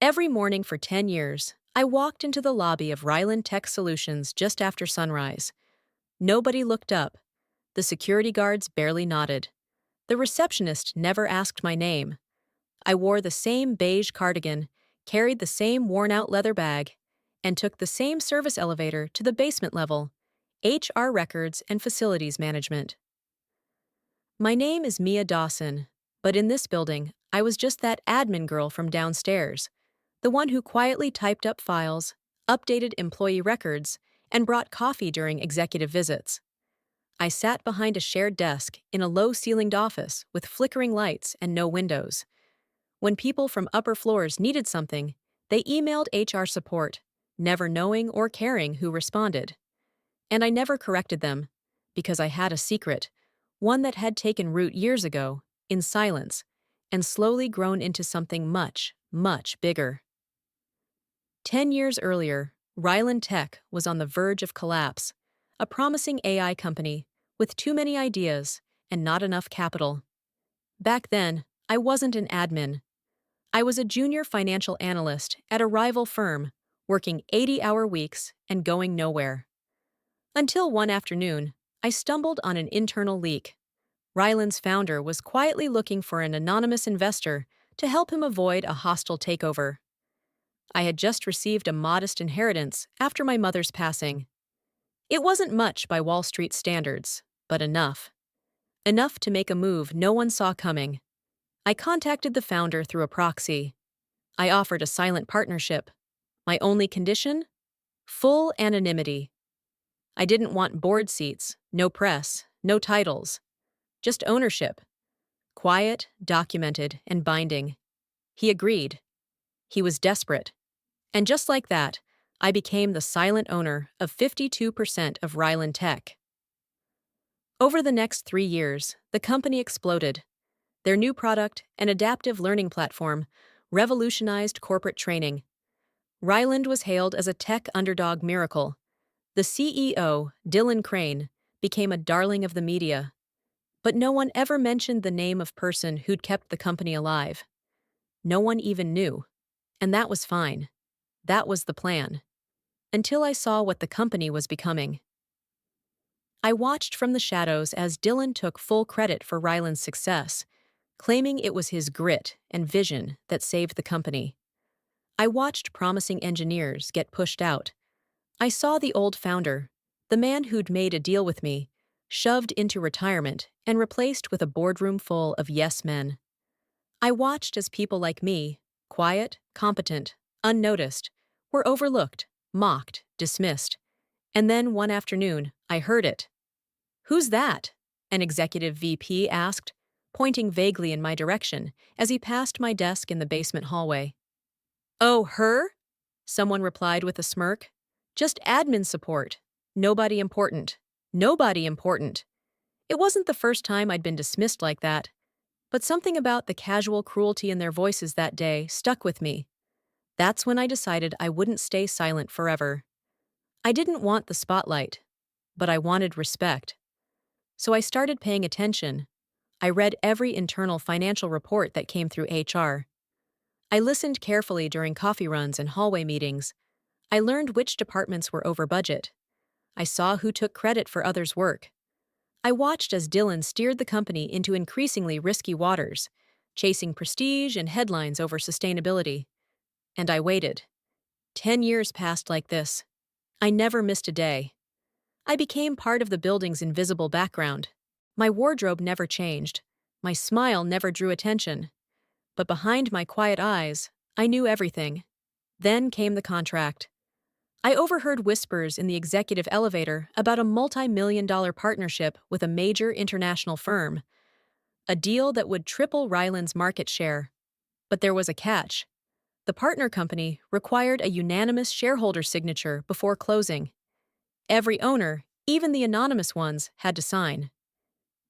Every morning for 10 years, I walked into the lobby of Ryland Tech Solutions just after sunrise. Nobody looked up. The security guards barely nodded. The receptionist never asked my name. I wore the same beige cardigan, carried the same worn-out leather bag, and took the same service elevator to the basement level, HR records and facilities management. My name is Mia Dawson, but in this building, I was just that admin girl from downstairs, the one who quietly typed up files, updated employee records, and brought coffee during executive visits. I sat behind a shared desk in a low-ceilinged office with flickering lights and no windows. When people from upper floors needed something, they emailed HR support, never knowing or caring who responded. And I never corrected them, because I had a secret, one that had taken root years ago, in silence, and slowly grown into something much, much bigger. 10 years earlier, Ryland Tech was on the verge of collapse, a promising AI company with too many ideas and not enough capital. Back then, I wasn't an admin. I was a junior financial analyst at a rival firm, working 80-hour weeks and going nowhere. Until one afternoon, I stumbled on an internal leak. Ryland's founder was quietly looking for an anonymous investor to help him avoid a hostile takeover. I had just received a modest inheritance after my mother's passing. It wasn't much by Wall Street standards, but enough. Enough to make a move no one saw coming. I contacted the founder through a proxy. I offered a silent partnership. My only condition? Full anonymity. I didn't want board seats, no press, no titles. Just ownership. Quiet, documented, and binding. He agreed. He was desperate. And just like that, I became the silent owner of 52% of Ryland Tech. Over the next 3 years, the company exploded. Their new product, an adaptive learning platform, revolutionized corporate training. Ryland was hailed as a tech underdog miracle. The CEO, Dylan Crane, became a darling of the media. But no one ever mentioned the name of person who'd kept the company alive. No one even knew. And that was fine. That was the plan. Until I saw what the company was becoming. I watched from the shadows as Dylan took full credit for Ryland's success, claiming it was his grit and vision that saved the company. I watched promising engineers get pushed out. I saw the old founder, the man who'd made a deal with me, shoved into retirement and replaced with a boardroom full of yes men. I watched as people like me, quiet, competent, unnoticed, were overlooked, mocked, dismissed. And then one afternoon, I heard it. "Who's that?" an executive VP asked, pointing vaguely in my direction as he passed my desk in the basement hallway. "Oh, her?" someone replied with a smirk. "Just admin support. Nobody important. Nobody important." It wasn't the first time I'd been dismissed like that, but something about the casual cruelty in their voices that day stuck with me. That's when I decided I wouldn't stay silent forever. I didn't want the spotlight, but I wanted respect. So I started paying attention. I read every internal financial report that came through HR. I listened carefully during coffee runs and hallway meetings. I learned which departments were over budget. I saw who took credit for others' work. I watched as Dylan steered the company into increasingly risky waters, chasing prestige and headlines over sustainability. And I waited. 10 years passed like this. I never missed a day. I became part of the building's invisible background. My wardrobe never changed. My smile never drew attention. But behind my quiet eyes, I knew everything. Then came the contract. I overheard whispers in the executive elevator about a multi-million-dollar partnership with a major international firm, a deal that would triple Ryland's market share. But there was a catch. The partner company required a unanimous shareholder signature before closing. Every owner, even the anonymous ones, had to sign.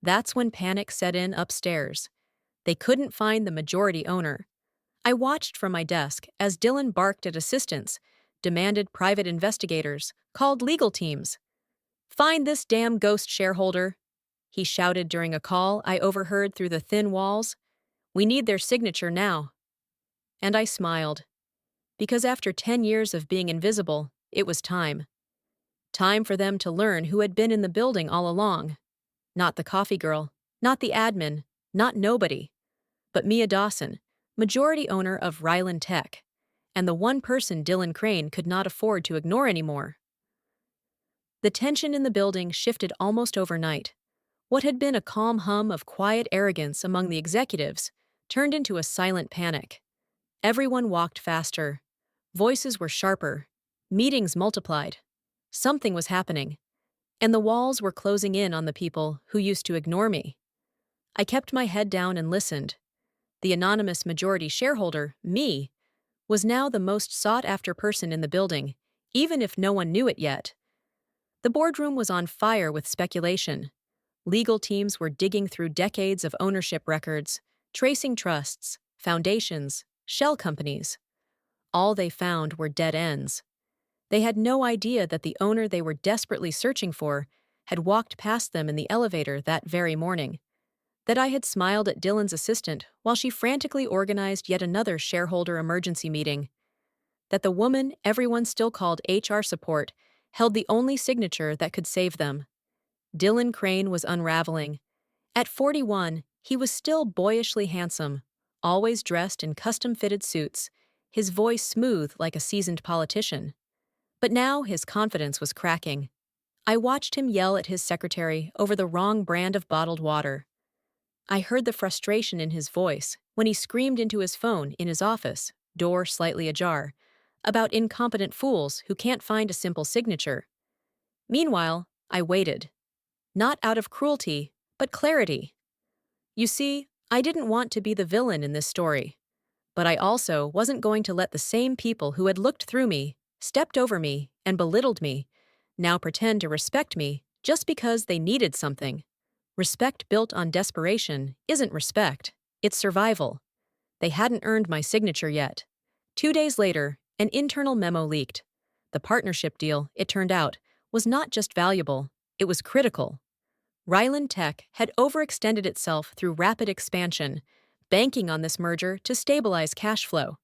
That's when panic set in upstairs. They couldn't find the majority owner. I watched from my desk as Dylan barked at assistants, demanded private investigators, called legal teams. "Find this damn ghost shareholder," he shouted during a call I overheard through the thin walls. "We need their signature now." And I smiled. because after 10 years of being invisible, it was time. Time for them to learn who had been in the building all along. Not the coffee girl, not the admin, not nobody, but Mia Dawson, majority owner of Ryland Tech, and the one person Dylan Crane could not afford to ignore anymore. The tension in the building shifted almost overnight. What had been a calm hum of quiet arrogance among the executives turned into a silent panic. Everyone walked faster. Voices were sharper. Meetings multiplied. Something was happening, and the walls were closing in on the people who used to ignore me. I kept my head down and listened. The anonymous majority shareholder, me, was now the most sought-after person in the building, even if no one knew it yet. The boardroom was on fire with speculation. Legal teams were digging through decades of ownership records, tracing trusts, foundations, shell companies. All they found were dead ends. They had no idea that the owner they were desperately searching for had walked past them in the elevator that very morning, that I had smiled at Dylan's assistant while she frantically organized yet another shareholder emergency meeting, that the woman everyone still called HR support held the only signature that could save them. Dylan Crane was unraveling. At 41, he was still boyishly handsome, always dressed in custom-fitted suits, his voice smooth like a seasoned politician. But now his confidence was cracking. I watched him yell at his secretary over the wrong brand of bottled water. I heard the frustration in his voice when he screamed into his phone in his office, door slightly ajar, about incompetent fools who can't find a simple signature. Meanwhile, I waited. Not out of cruelty, but clarity. You see, I didn't want to be the villain in this story. But I also wasn't going to let the same people who had looked through me, stepped over me, and belittled me, now pretend to respect me just because they needed something. Respect built on desperation isn't respect, it's survival. They hadn't earned my signature yet. 2 days later, an internal memo leaked. The partnership deal, it turned out, was not just valuable, it was critical. Ryland Tech had overextended itself through rapid expansion, banking on this merger to stabilize cash flow.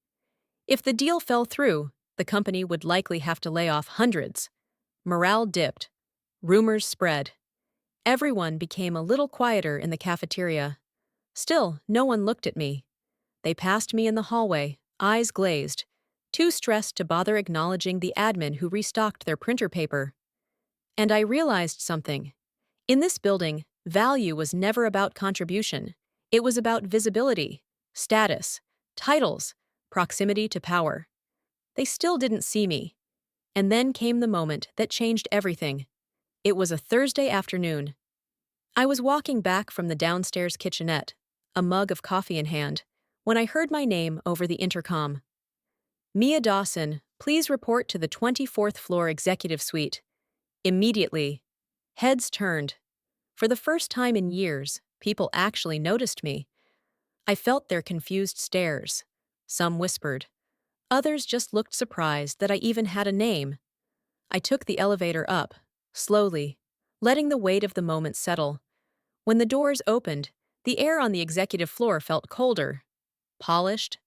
If the deal fell through, the company would likely have to lay off hundreds. Morale dipped. Rumors spread. Everyone became a little quieter in the cafeteria. Still, no one looked at me. They passed me in the hallway, eyes glazed, too stressed to bother acknowledging the admin who restocked their printer paper. And I realized something. In this building, value was never about contribution. It was about visibility, status, titles, proximity to power. They still didn't see me. And then came the moment that changed everything. It was a Thursday afternoon. I was walking back from the downstairs kitchenette, a mug of coffee in hand, when I heard my name over the intercom. Mia Dawson, please report to the 24th floor executive suite. Immediately. Heads turned. For the first time in years, people actually noticed me. I felt their confused stares. Some whispered. Others just looked surprised that I even had a name. I took the elevator up, slowly, letting the weight of the moment settle. When the doors opened, the air on the executive floor felt colder, polished,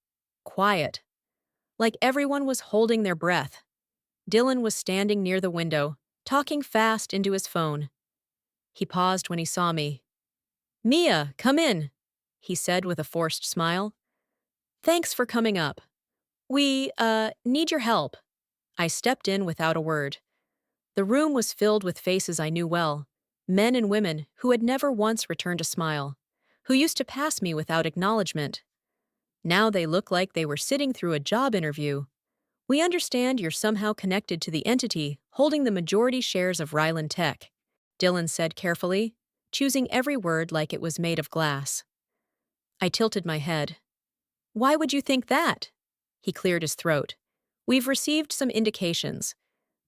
quiet, like everyone was holding their breath. Dylan was standing near the window, talking fast into his phone. He paused when he saw me. "Mia, come in," he said with a forced smile. "Thanks for coming up. We, need your help." I stepped in without a word. The room was filled with faces I knew well, men and women who had never once returned a smile, who used to pass me without acknowledgement. Now they look like they were sitting through a job interview. "We understand you're somehow connected to the entity holding the majority shares of Ryland Tech," Dylan said carefully, choosing every word like it was made of glass. I tilted my head. "Why would you think that?" He cleared his throat. "We've received some indications.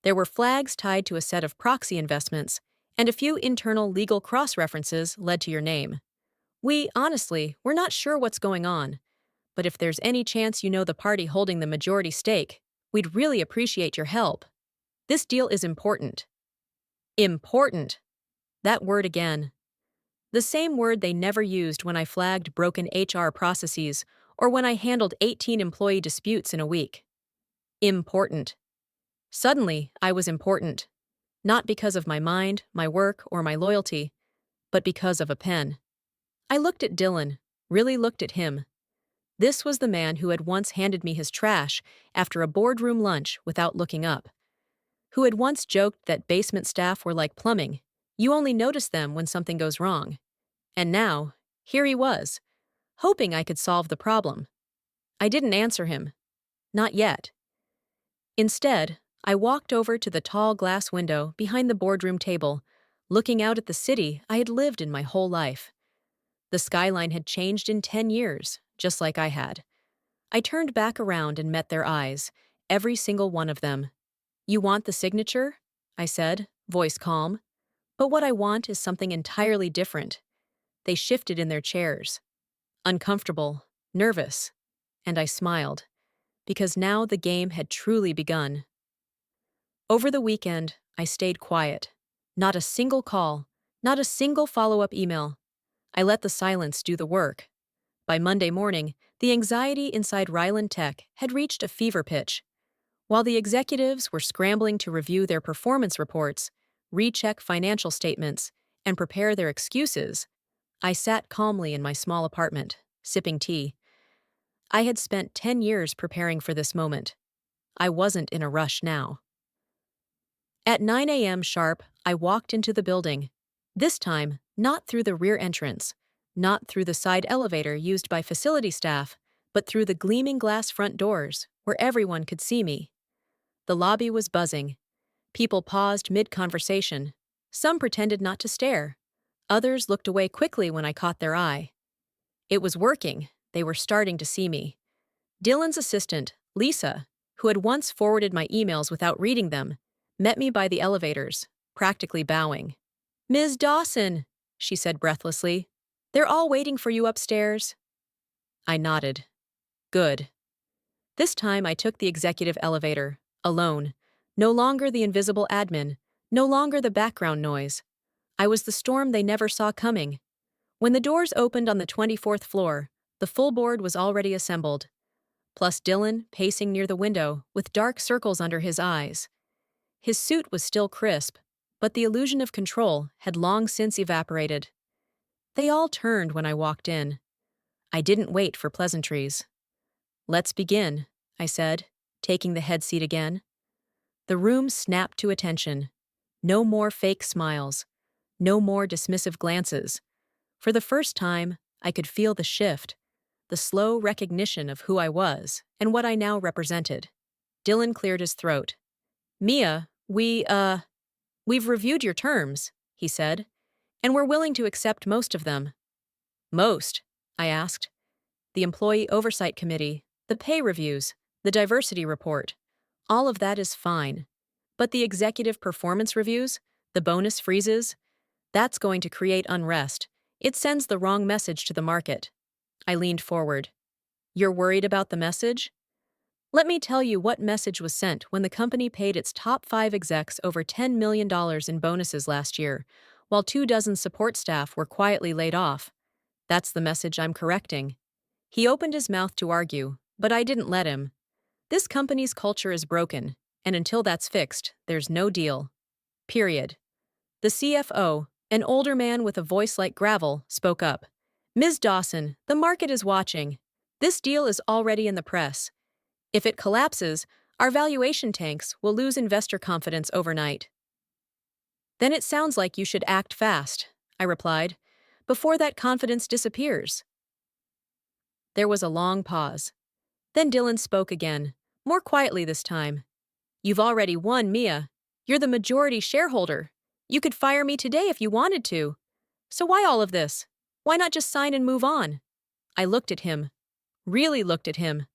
There were flags tied to a set of proxy investments, and a few internal legal cross-references led to your name. We're not sure what's going on, but if there's any chance you know the party holding the majority stake, we'd really appreciate your help. This deal is important." Important. That word again. The same word they never used when I flagged broken HR processes or when I handled 18 employee disputes in a week. Important. Suddenly, I was important. Not because of my mind, my work, or my loyalty, but because of a pen. I looked at Dylan, really looked at him. This was the man who had once handed me his trash after a boardroom lunch without looking up, who had once joked that basement staff were like plumbing. You only notice them when something goes wrong. And now, here he was, hoping I could solve the problem. I didn't answer him. Not yet. Instead, I walked over to the tall glass window behind the boardroom table, looking out at the city I had lived in my whole life. The skyline had changed in 10 years, just like I had. I turned back around and met their eyes, every single one of them. "You want the signature?" I said, voice calm. "But what I want is something entirely different." They shifted in their chairs. Uncomfortable, nervous, and I smiled, because now the game had truly begun. Over the weekend, I stayed quiet. Not a single call, not a single follow-up email. I let the silence do the work. By Monday morning, the anxiety inside Ryland Tech had reached a fever pitch. While the executives were scrambling to review their performance reports, recheck financial statements, and prepare their excuses, I sat calmly in my small apartment, sipping tea. I had spent 10 years preparing for this moment. I wasn't in a rush now. At 9 a.m. sharp, I walked into the building. This time, not through the rear entrance, not through the side elevator used by facility staff, but through the gleaming glass front doors, where everyone could see me. The lobby was buzzing. People paused mid-conversation. Some pretended not to stare. Others looked away quickly when I caught their eye. It was working. They were starting to see me. Dylan's assistant, Lisa, who had once forwarded my emails without reading them, met me by the elevators, practically bowing. "Ms. Dawson," she said breathlessly, "they're all waiting for you upstairs." I nodded. Good. This time I took the executive elevator, alone. No longer the invisible admin, no longer the background noise. I was the storm they never saw coming. When the doors opened on the 24th floor, the full board was already assembled, plus Dylan pacing near the window with dark circles under his eyes. His suit was still crisp, but the illusion of control had long since evaporated. They all turned when I walked in. I didn't wait for pleasantries. "Let's begin," I said, taking the head seat again. The room snapped to attention. No more fake smiles. No more dismissive glances. For the first time, I could feel the shift, the slow recognition of who I was and what I now represented. Dylan cleared his throat. "Mia, we've reviewed your terms," he said, "and we're willing to accept most of them." "Most?" I asked. "The Employee Oversight Committee, the pay reviews, the diversity report. All of that is fine. But the executive performance reviews, the bonus freezes, that's going to create unrest. It sends the wrong message to the market." I leaned forward. "You're worried about the message?" Let me tell you what message was sent when the company paid its top 5 execs over $10 million in bonuses last year, while 24 support staff were quietly laid off. That's the message I'm correcting. He opened his mouth to argue, but I didn't let him. This company's culture is broken, and until that's fixed, there's no deal. Period. The CFO, an older man with a voice like gravel, spoke up. "Ms. Dawson, the market is watching. This deal is already in the press. If it collapses, our valuation tanks will lose investor confidence overnight." "Then it sounds like you should act fast," I replied, "before that confidence disappears." There was a long pause. Then Dylan spoke again, more quietly this time. "You've already won, Mia. You're the majority shareholder. You could fire me today if you wanted to. So why all of this? Why not just sign and move on?" I looked at him, really looked at him.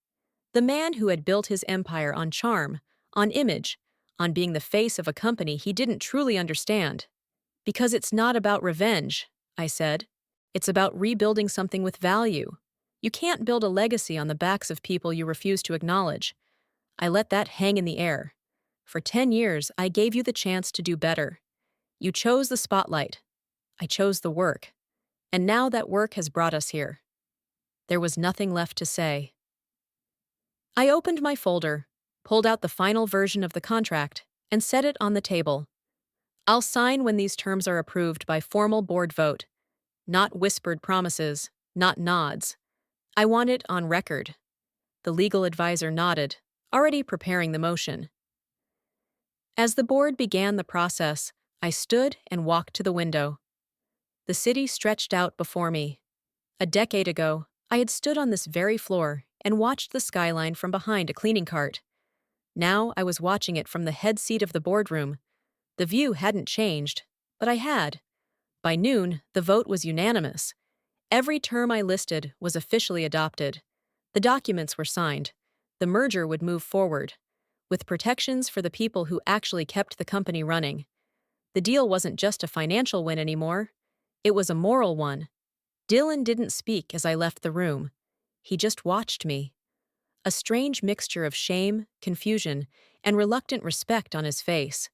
The man who had built his empire on charm, on image, on being the face of a company he didn't truly understand. "Because it's not about revenge," I said. "It's about rebuilding something with value. You can't build a legacy on the backs of people you refuse to acknowledge." I let that hang in the air. "For 10 years, I gave you the chance to do better. You chose the spotlight. I chose the work. And now that work has brought us here." There was nothing left to say. I opened my folder. pulled out the final version of the contract, and set it on the table. I'll sign when these terms are approved by formal board vote. Not whispered promises, not nods. I want it on record. The legal advisor nodded, already preparing the motion. As the board began the process, I stood and walked to the window. The city stretched out before me. A decade ago, I had stood on this very floor and watched the skyline from behind a cleaning cart. Now I was watching it from the head seat of the boardroom. The view hadn't changed, but I had. By noon, the vote was unanimous. Every term I listed was officially adopted. The documents were signed. The merger would move forward, with protections for the people who actually kept the company running. The deal wasn't just a financial win anymore. It was a moral one. Dylan didn't speak as I left the room. He just watched me. A strange mixture of shame, confusion, and reluctant respect on his face.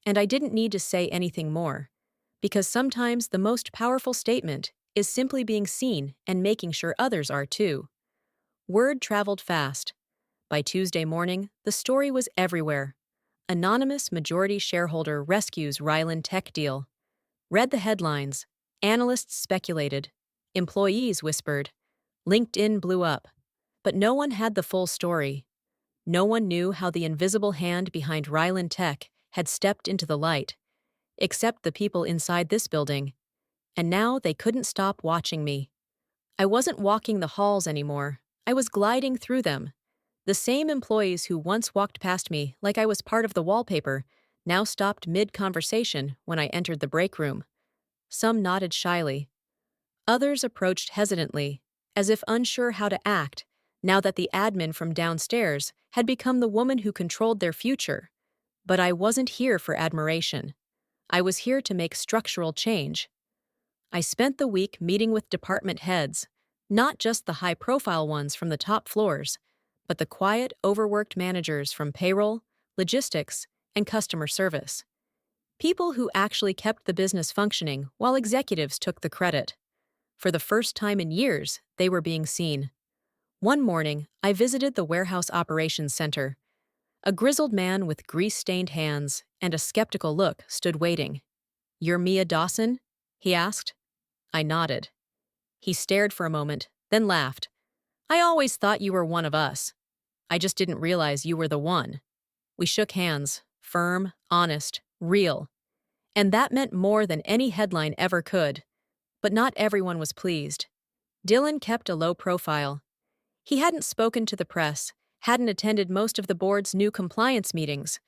And I didn't need to say anything more, because sometimes the most powerful statement is simply being seen and making sure others are too. Word traveled fast. By Tuesday morning, the story was everywhere. Anonymous majority shareholder rescues Ryland Tech deal. Read the headlines. Analysts speculated. Employees whispered. LinkedIn blew up. But no one had the full story. No one knew how the invisible hand behind Ryland Tech had stepped into the light, except the people inside this building. And now they couldn't stop watching me. I wasn't walking the halls anymore. I was gliding through them. The same employees who once walked past me like I was part of the wallpaper now stopped mid-conversation when I entered the break room. Some nodded shyly. Others approached hesitantly, as if unsure how to act, now that the admin from downstairs had become the woman who controlled their future. But I wasn't here for admiration. I was here to make structural change. I spent the week meeting with department heads, not just the high-profile ones from the top floors, but the quiet, overworked managers from payroll, logistics, and customer service. People who actually kept the business functioning while executives took the credit. For the first time in years, they were being seen. One morning, I visited the warehouse operations center. A grizzled man with grease-stained hands and a skeptical look stood waiting. "You're Mia Dawson?" he asked. I nodded. He stared for a moment, then laughed. "I always thought you were one of us. I just didn't realize you were the one." We shook hands, firm, honest, real. And that meant more than any headline ever could. But not everyone was pleased. Dylan kept a low profile. He hadn't spoken to the press, hadn't attended most of the board's new compliance meetings.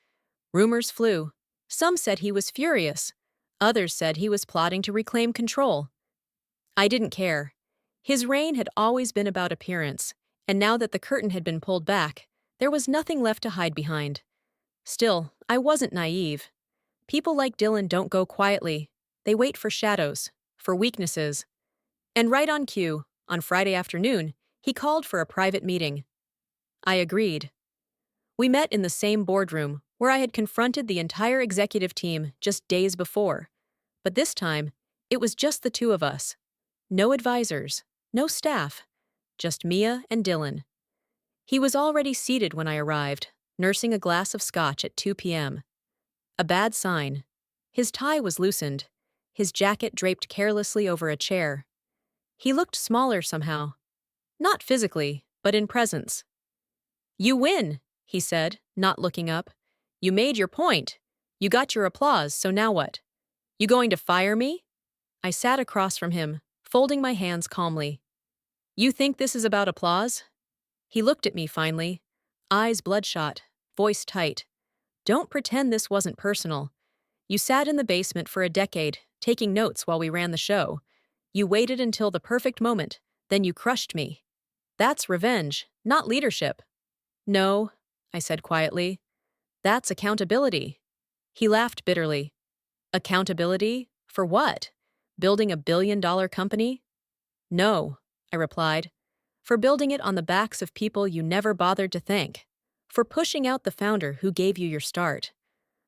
Rumors flew. Some said he was furious. Others said he was plotting to reclaim control. I didn't care. His reign had always been about appearance, and now that the curtain had been pulled back, there was nothing left to hide behind. Still, I wasn't naive. People like Dylan don't go quietly. They wait for shadows, for weaknesses. And right on cue, on Friday afternoon, he called for a private meeting. I agreed. We met in the same boardroom where I had confronted the entire executive team just days before. But this time, it was just the two of us. No advisors, no staff, just Mia and Dylan. He was already seated when I arrived, nursing a glass of scotch at 2 p.m. A bad sign. His tie was loosened, his jacket draped carelessly over a chair. He looked smaller somehow. Not physically, but in presence. "You win," he said, not looking up. "You made your point. You got your applause, so now what? You going to fire me?" I sat across from him, folding my hands calmly. "You think this is about applause?" He looked at me finally, eyes bloodshot, voice tight. "Don't pretend this wasn't personal. You sat in the basement for a decade, taking notes while we ran the show. You waited until the perfect moment, then you crushed me. That's revenge, not leadership." "No," I said quietly. "That's accountability." He laughed bitterly. "Accountability? For what? Building a billion-dollar company?" "No," I replied. "For building it on the backs of people you never bothered to thank. For pushing out the founder who gave you your start.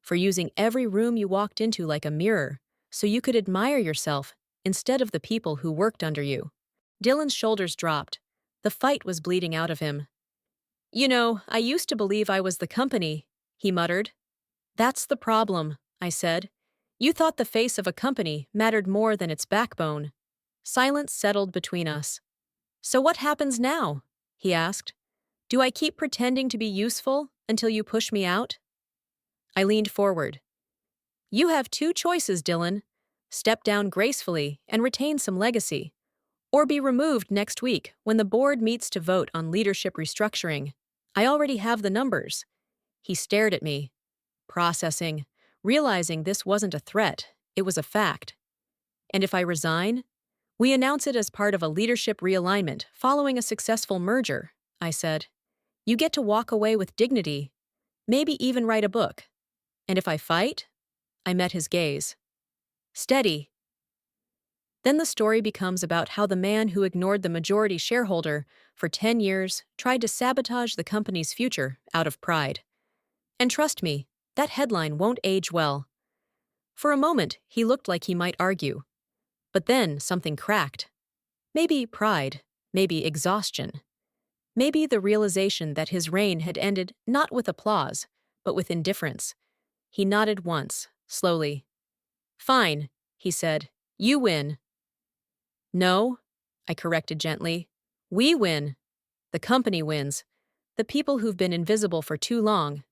For using every room you walked into like a mirror, so you could admire yourself instead of the people who worked under you." Dylan's shoulders dropped. The fight was bleeding out of him. I used to believe I was the company, he muttered. That's the problem, I said. You thought the face of a company mattered more than its backbone. Silence settled between us. So what happens now? He asked. Do I keep pretending to be useful until you push me out? I leaned forward. You have two choices, Dylan. Step down gracefully and retain some legacy, or be removed next week when the board meets to vote on leadership restructuring. I already have the numbers. He stared at me, processing, realizing this wasn't a threat, it was a fact. And if I resign? We announce it as part of a leadership realignment following a successful merger, I said. You get to walk away with dignity, maybe even write a book. And if I fight? I met his gaze. Steady. Then the story becomes about how the man who ignored the majority shareholder for 10 years tried to sabotage the company's future out of pride. And trust me, that headline won't age well. For a moment, he looked like he might argue. But then something cracked. Maybe pride, maybe exhaustion. Maybe the realization that his reign had ended not with applause, but with indifference. He nodded once, slowly. Fine, he said. You win. No, I corrected gently. We win. The company wins. The people who've been invisible for too long,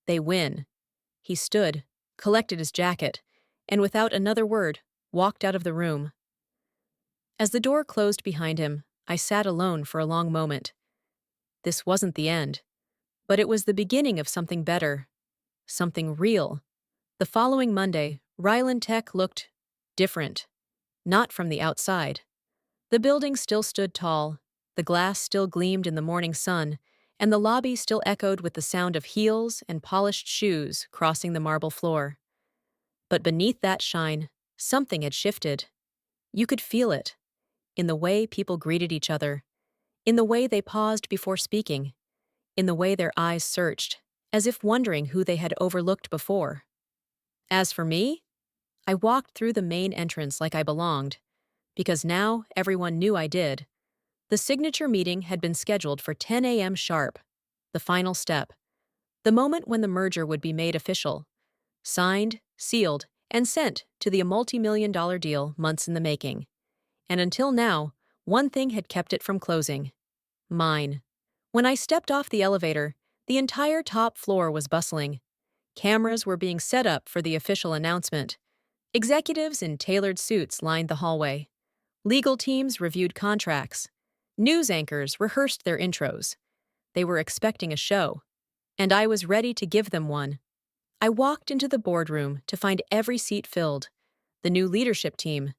they win. He stood, collected his jacket, and without another word, walked out of the room. As the door closed behind him, I sat alone for a long moment. This wasn't the end, but it was the beginning of something better, something real. The following Monday, Ryland Tech looked different, not from the outside. The building still stood tall, the glass still gleamed in the morning sun, and the lobby still echoed with the sound of heels and polished shoes crossing the marble floor. But beneath that shine, something had shifted. You could feel it, in the way people greeted each other, in the way they paused before speaking, in the way their eyes searched, as if wondering who they had overlooked before. As for me, I walked through the main entrance like I belonged, because now everyone knew I did. The signature meeting had been scheduled for 10 a.m. sharp, the final step, the moment when the merger would be made official, signed, sealed, and sent to the multi-million-dollar deal months in the making. And until now, one thing had kept it from closing. Mine. When I stepped off the elevator, the entire top floor was bustling. Cameras were being set up for the official announcement. Executives in tailored suits lined the hallway. Legal teams reviewed contracts. News anchors rehearsed their intros. They were expecting a show, and I was ready to give them one. I walked into the boardroom to find every seat filled. The new leadership team,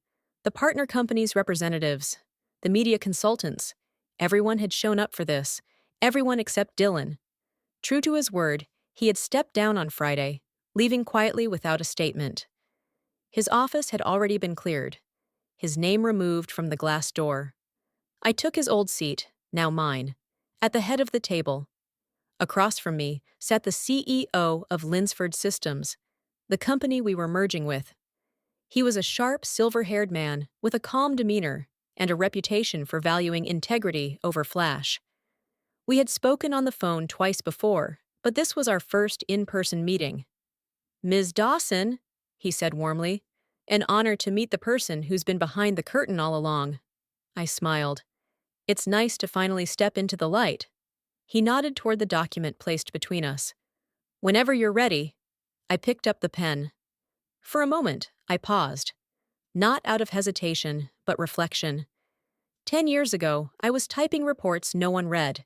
the partner company's representatives, the media consultants. Everyone had shown up for this, everyone except Dylan. True to his word, he had stepped down on Friday, leaving quietly without a statement. His office had already been cleared, his name removed from the glass door. I took his old seat, now mine, at the head of the table. Across from me sat the CEO of Linsford Systems, the company we were merging with. He was a sharp, silver-haired man with a calm demeanor and a reputation for valuing integrity over flash. We had spoken on the phone twice before, but this was our first in-person meeting. Ms. Dawson, he said warmly, an honor to meet the person who's been behind the curtain all along. I smiled. It's nice to finally step into the light. He nodded toward the document placed between us. Whenever you're ready. I picked up the pen. For a moment, I paused. Not out of hesitation, but reflection. 10 years ago, I was typing reports no one read.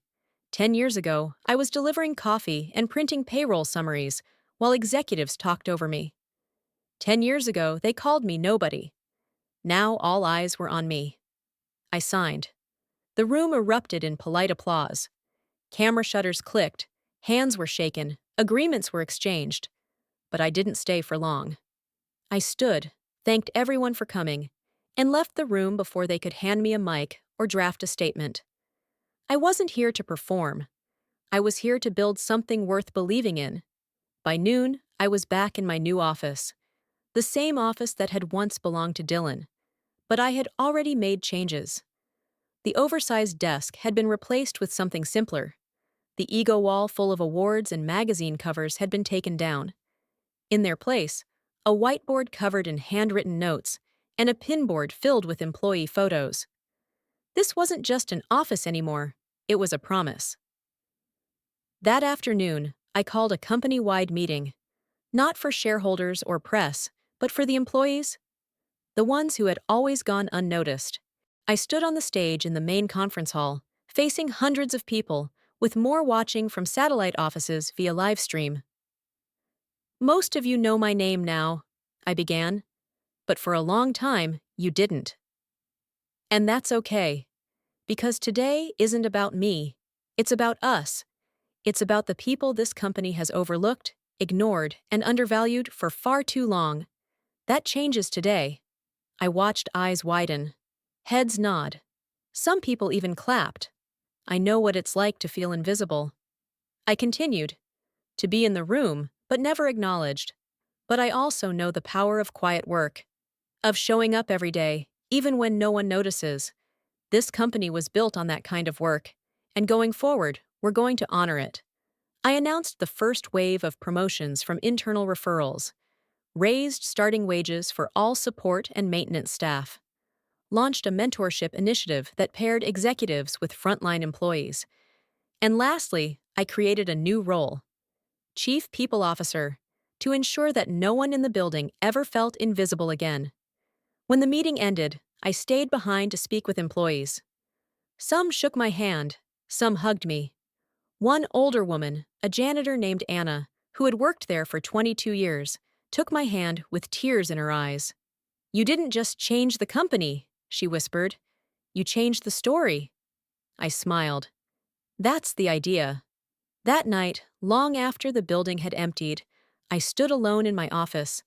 10 years ago, I was delivering coffee and printing payroll summaries while executives talked over me. 10 years ago, they called me nobody. Now all eyes were on me. I signed. The room erupted in polite applause. Camera shutters clicked, hands were shaken, agreements were exchanged. But I didn't stay for long. I stood, thanked everyone for coming, and left the room before they could hand me a mic or draft a statement. I wasn't here to perform. I was here to build something worth believing in. By noon, I was back in my new office. The same office that had once belonged to Dylan. But I had already made changes. The oversized desk had been replaced with something simpler. The ego wall full of awards and magazine covers had been taken down. In their place, a whiteboard covered in handwritten notes and a pinboard filled with employee photos. This wasn't just an office anymore, it was a promise. That afternoon, I called a company-wide meeting, not for shareholders or press, but for the employees, the ones who had always gone unnoticed. I stood on the stage in the main conference hall, facing hundreds of people, with more watching from satellite offices via live stream. Most of you know my name now, I began, but for a long time, you didn't. And that's okay, because today isn't about me. It's about us. It's about the people this company has overlooked, ignored, and undervalued for far too long. That changes today. I watched eyes widen, heads nod. Some people even clapped. I know what it's like to feel invisible. I continued, to be in the room, but never acknowledged. But I also know the power of quiet work, of showing up every day, even when no one notices. This company was built on that kind of work, and going forward, we're going to honor it. I announced the first wave of promotions from internal referrals, raised starting wages for all support and maintenance staff, launched a mentorship initiative that paired executives with frontline employees, and lastly, I created a new role, Chief People Officer, to ensure that no one in the building ever felt invisible again. When the meeting ended, I stayed behind to speak with employees. Some shook my hand, some hugged me. One older woman, a janitor named Anna, who had worked there for 22 years, took my hand with tears in her eyes. "You didn't just change the company," she whispered. "You changed the story." I smiled. That's the idea. That night, long after the building had emptied, I stood alone in my office.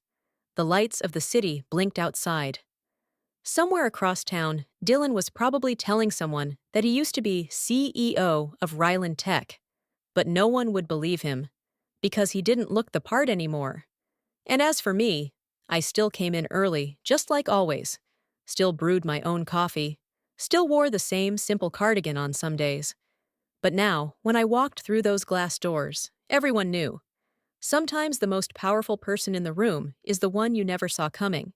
The lights of the city blinked outside. Somewhere across town, Dylan was probably telling someone that he used to be CEO of Ryland Tech. But no one would believe him, because he didn't look the part anymore. And as for me, I still came in early, just like always. Still brewed my own coffee. Still wore the same simple cardigan on some days. But now, when I walked through those glass doors, everyone knew. Sometimes the most powerful person in the room is the one you never saw coming.